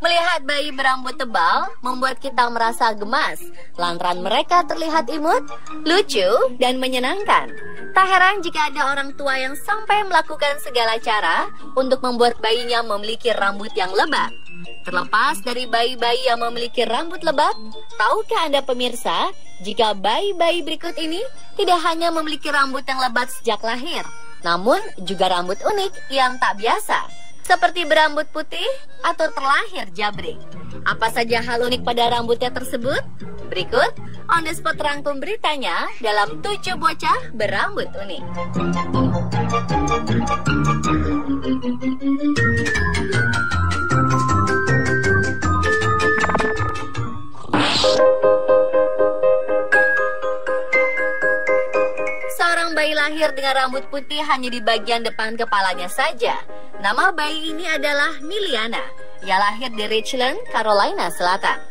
Melihat bayi berambut tebal membuat kita merasa gemas, lantaran mereka terlihat imut, lucu, dan menyenangkan. Tak heran jika ada orang tua yang sampai melakukan segala cara untuk membuat bayinya memiliki rambut yang lebat. Terlepas dari bayi-bayi yang memiliki rambut lebat, tahukah Anda pemirsa, jika bayi-bayi berikut ini tidak hanya memiliki rambut yang lebat sejak lahir, namun juga rambut unik yang tak biasa, seperti berambut putih atau terlahir jabrik. Apa saja hal unik pada rambutnya tersebut? Berikut On The Spot rangkum beritanya dalam 7 bocah berambut unik. Seorang bayi lahir dengan rambut putih hanya di bagian depan kepalanya saja. Nama bayi ini adalah Miliana. Ia lahir di Richland, Carolina Selatan.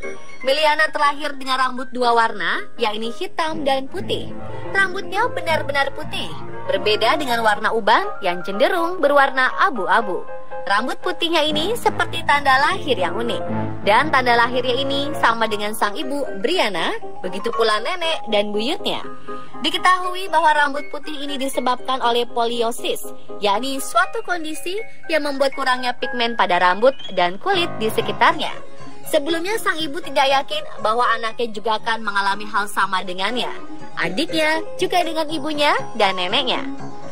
Miliana terlahir dengan rambut 2 warna, yakni hitam dan putih. Rambutnya benar-benar putih, berbeda dengan warna uban yang cenderung berwarna abu-abu. Rambut putihnya ini seperti tanda lahir yang unik. Dan tanda lahirnya ini sama dengan sang ibu, Brianna, begitu pula nenek dan buyutnya. Diketahui bahwa rambut putih ini disebabkan oleh poliosis, yakni suatu kondisi yang membuat kurangnya pigmen pada rambut dan kulit di sekitarnya. Sebelumnya sang ibu tidak yakin bahwa anaknya juga akan mengalami hal sama dengannya, adiknya, juga dengan ibunya dan neneknya.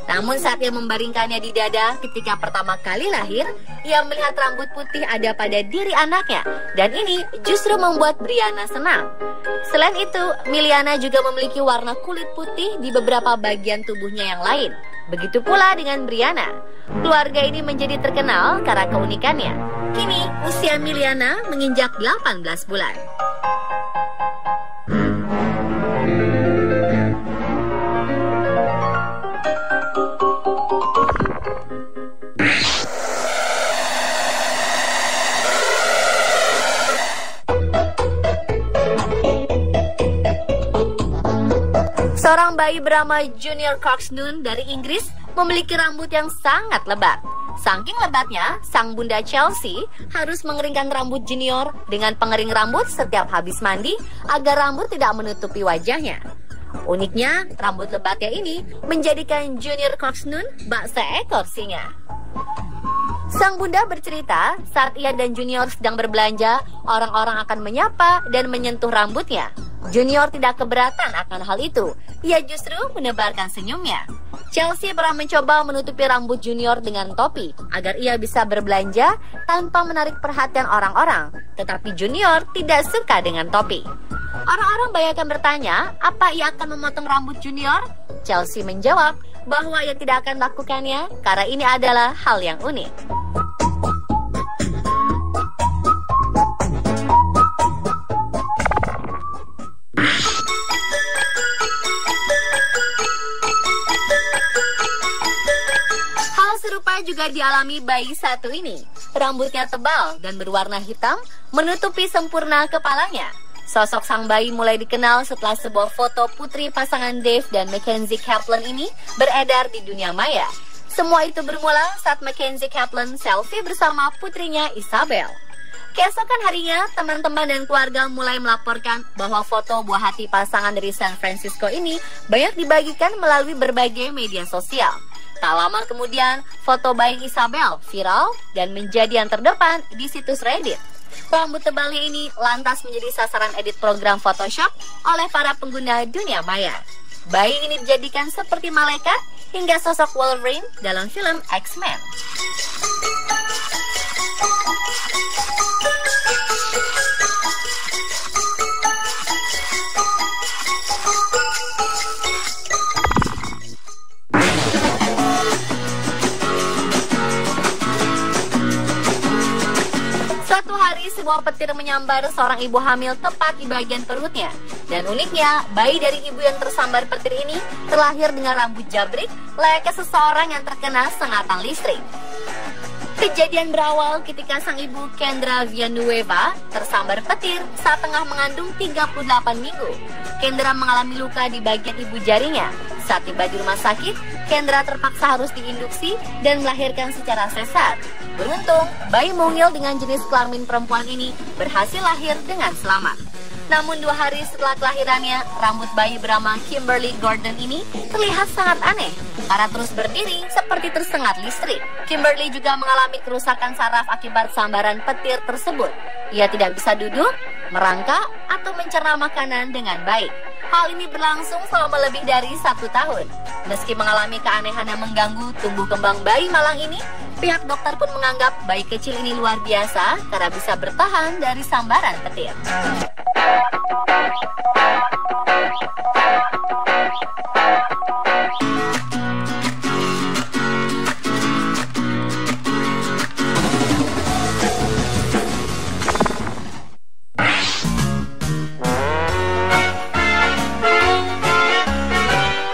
Namun saat ia membaringkannya di dada ketika pertama kali lahir, ia melihat rambut putih ada pada diri anaknya, dan ini justru membuat Brianna senang. Selain itu, Miliana juga memiliki warna kulit putih di beberapa bagian tubuhnya yang lain. Begitu pula dengan Brianna. Keluarga ini menjadi terkenal karena keunikannya. Kini, usia Miliana menginjak 18 bulan. Seorang bayi bernama Junior Coxnune dari Inggris memiliki rambut yang sangat lebat. Saking lebatnya, sang bunda Chelsea harus mengeringkan rambut Junior dengan pengering rambut setiap habis mandi agar rambut tidak menutupi wajahnya. Uniknya, rambut lebatnya ini menjadikan Junior Coxnune bak seekor singa. Sang bunda bercerita, saat ia dan Junior sedang berbelanja, orang-orang akan menyapa dan menyentuh rambutnya. Junior tidak keberatan akan hal itu. Ia justru menebarkan senyumnya. Chelsea pernah mencoba menutupi rambut Junior dengan topi agar ia bisa berbelanja tanpa menarik perhatian orang-orang. Tetapi Junior tidak suka dengan topi. Orang-orang banyak yang bertanya, apa ia akan memotong rambut Junior? Chelsea menjawab bahwa ia tidak akan melakukannya karena ini adalah hal yang unik. Serupa juga dialami bayi satu ini. Rambutnya tebal dan berwarna hitam menutupi sempurna kepalanya. Sosok sang bayi mulai dikenal setelah sebuah foto putri pasangan Dave dan Mackenzie Kaplan ini beredar di dunia maya. Semua itu bermula saat Mackenzie Kaplan selfie bersama putrinya Isabel. Keesokan harinya, teman-teman dan keluarga mulai melaporkan bahwa foto buah hati pasangan dari San Francisco ini banyak dibagikan melalui berbagai media sosial. Tak lama kemudian, foto bayi Isabel viral dan menjadi yang terdepan di situs Reddit. Rambut tebalnya ini lantas menjadi sasaran edit program Photoshop oleh para pengguna dunia maya. Bayi ini dijadikan seperti malaikat hingga sosok Wolverine dalam film X-Men. Suatu hari sebuah petir menyambar seorang ibu hamil tepat di bagian perutnya. Dan uniknya, bayi dari ibu yang tersambar petir ini terlahir dengan rambut jabrik layaknya seseorang yang terkena sengatan listrik. Kejadian berawal ketika sang ibu Kendra Villanueva tersambar petir saat tengah mengandung 38 minggu. Kendra mengalami luka di bagian ibu jarinya. Saat tiba di rumah sakit, Kendra terpaksa harus diinduksi dan melahirkan secara sesar. Beruntung, bayi mungil dengan jenis kelamin perempuan ini berhasil lahir dengan selamat. Namun 2 hari setelah kelahirannya, rambut bayi bernama Kimberly Gordon ini terlihat sangat aneh karena terus berdiri seperti tersengat listrik. Kimberly juga mengalami kerusakan saraf akibat sambaran petir tersebut. Ia tidak bisa duduk, merangkak, atau mencerna makanan dengan baik. Hal ini berlangsung selama lebih dari 1 tahun. Meski mengalami keanehan yang mengganggu tumbuh kembang bayi malang ini, pihak dokter pun menganggap bayi kecil ini luar biasa karena bisa bertahan dari sambaran petir.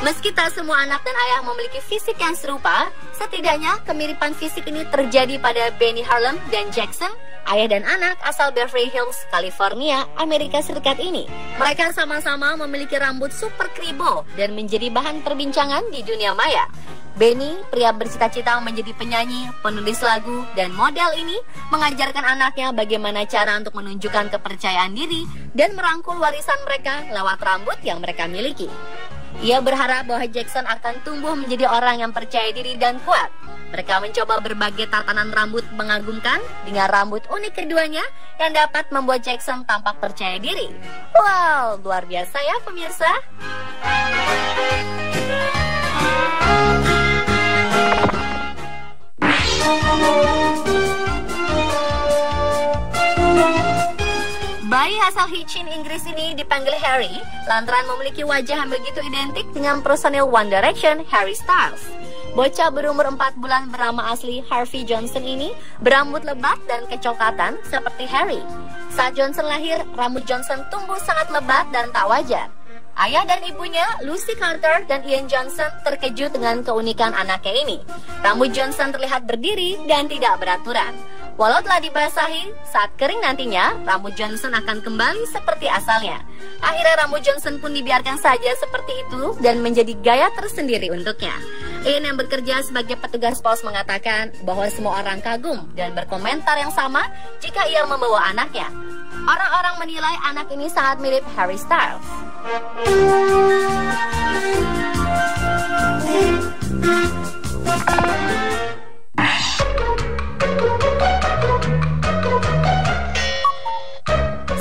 Meski tak semua anak dan ayah memiliki fisik yang serupa, setidaknya kemiripan fisik ini terjadi pada Benny Harlem dan Jackson, ayah dan anak asal Beverly Hills, California, Amerika Serikat ini. Mereka sama-sama memiliki rambut super kribo dan menjadi bahan perbincangan di dunia maya. Benny, pria bercita-cita menjadi penyanyi, penulis lagu, dan model ini mengajarkan anaknya bagaimana cara untuk menunjukkan kepercayaan diri dan merangkul warisan mereka lewat rambut yang mereka miliki. Ia berharap bahwa Jackson akan tumbuh menjadi orang yang percaya diri dan kuat. Mereka mencoba berbagai tatanan rambut mengagumkan dengan rambut unik keduanya yang dapat membuat Jackson tampak percaya diri. Wow, luar biasa ya pemirsa. Bayi asal Hitchin, Inggris ini dipanggil Harry lantaran memiliki wajah yang begitu identik dengan personil One Direction, Harry Styles. Bocah berumur 4 bulan bernama asli Harvey Johnson ini berambut lebat dan kecoklatan seperti Harry. Saat Johnson lahir, rambut Johnson tumbuh sangat lebat dan tak wajar. Ayah dan ibunya, Lucy Carter dan Ian Johnson, terkejut dengan keunikan anaknya ini. Rambut Johnson terlihat berdiri dan tidak beraturan. Walau telah dibasahi, saat kering nantinya, rambut Johnson akan kembali seperti asalnya. Akhirnya rambut Johnson pun dibiarkan saja seperti itu dan menjadi gaya tersendiri untuknya. Ian yang bekerja sebagai petugas pos mengatakan bahwa semua orang kagum dan berkomentar yang sama jika ia membawa anaknya. Orang-orang menilai anak ini sangat mirip Harry Styles.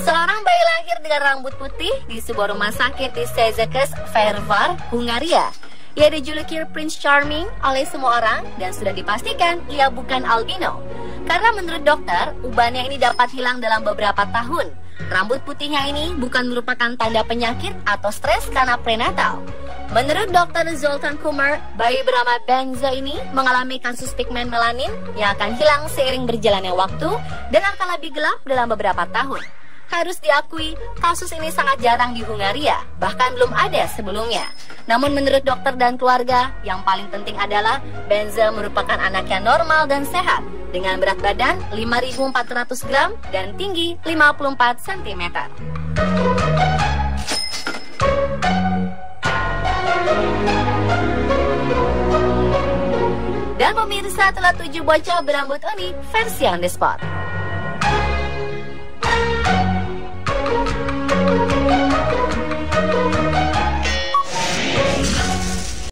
Seorang bayi lahir dengan rambut putih di sebuah rumah sakit di Székely Fehérvár, Hungaria. Ia dijuluki Prince Charming oleh semua orang dan sudah dipastikan ia bukan albino. Karena menurut dokter, ubannya ini dapat hilang dalam beberapa tahun. Rambut putihnya ini bukan merupakan tanda penyakit atau stres karena prenatal. Menurut dokter Zoltan Kumar, bayi bernama Benza ini mengalami kasus pigmen melanin yang akan hilang seiring berjalannya waktu dan akan lebih gelap dalam beberapa tahun. Harus diakui, kasus ini sangat jarang di Hungaria, bahkan belum ada sebelumnya. Namun menurut dokter dan keluarga, yang paling penting adalah Benza merupakan anak yang normal dan sehat, dengan berat badan 5.400 gram dan tinggi 54 cm. Dan pemirsa, telah 7 bocah berambut unik versi on the spot.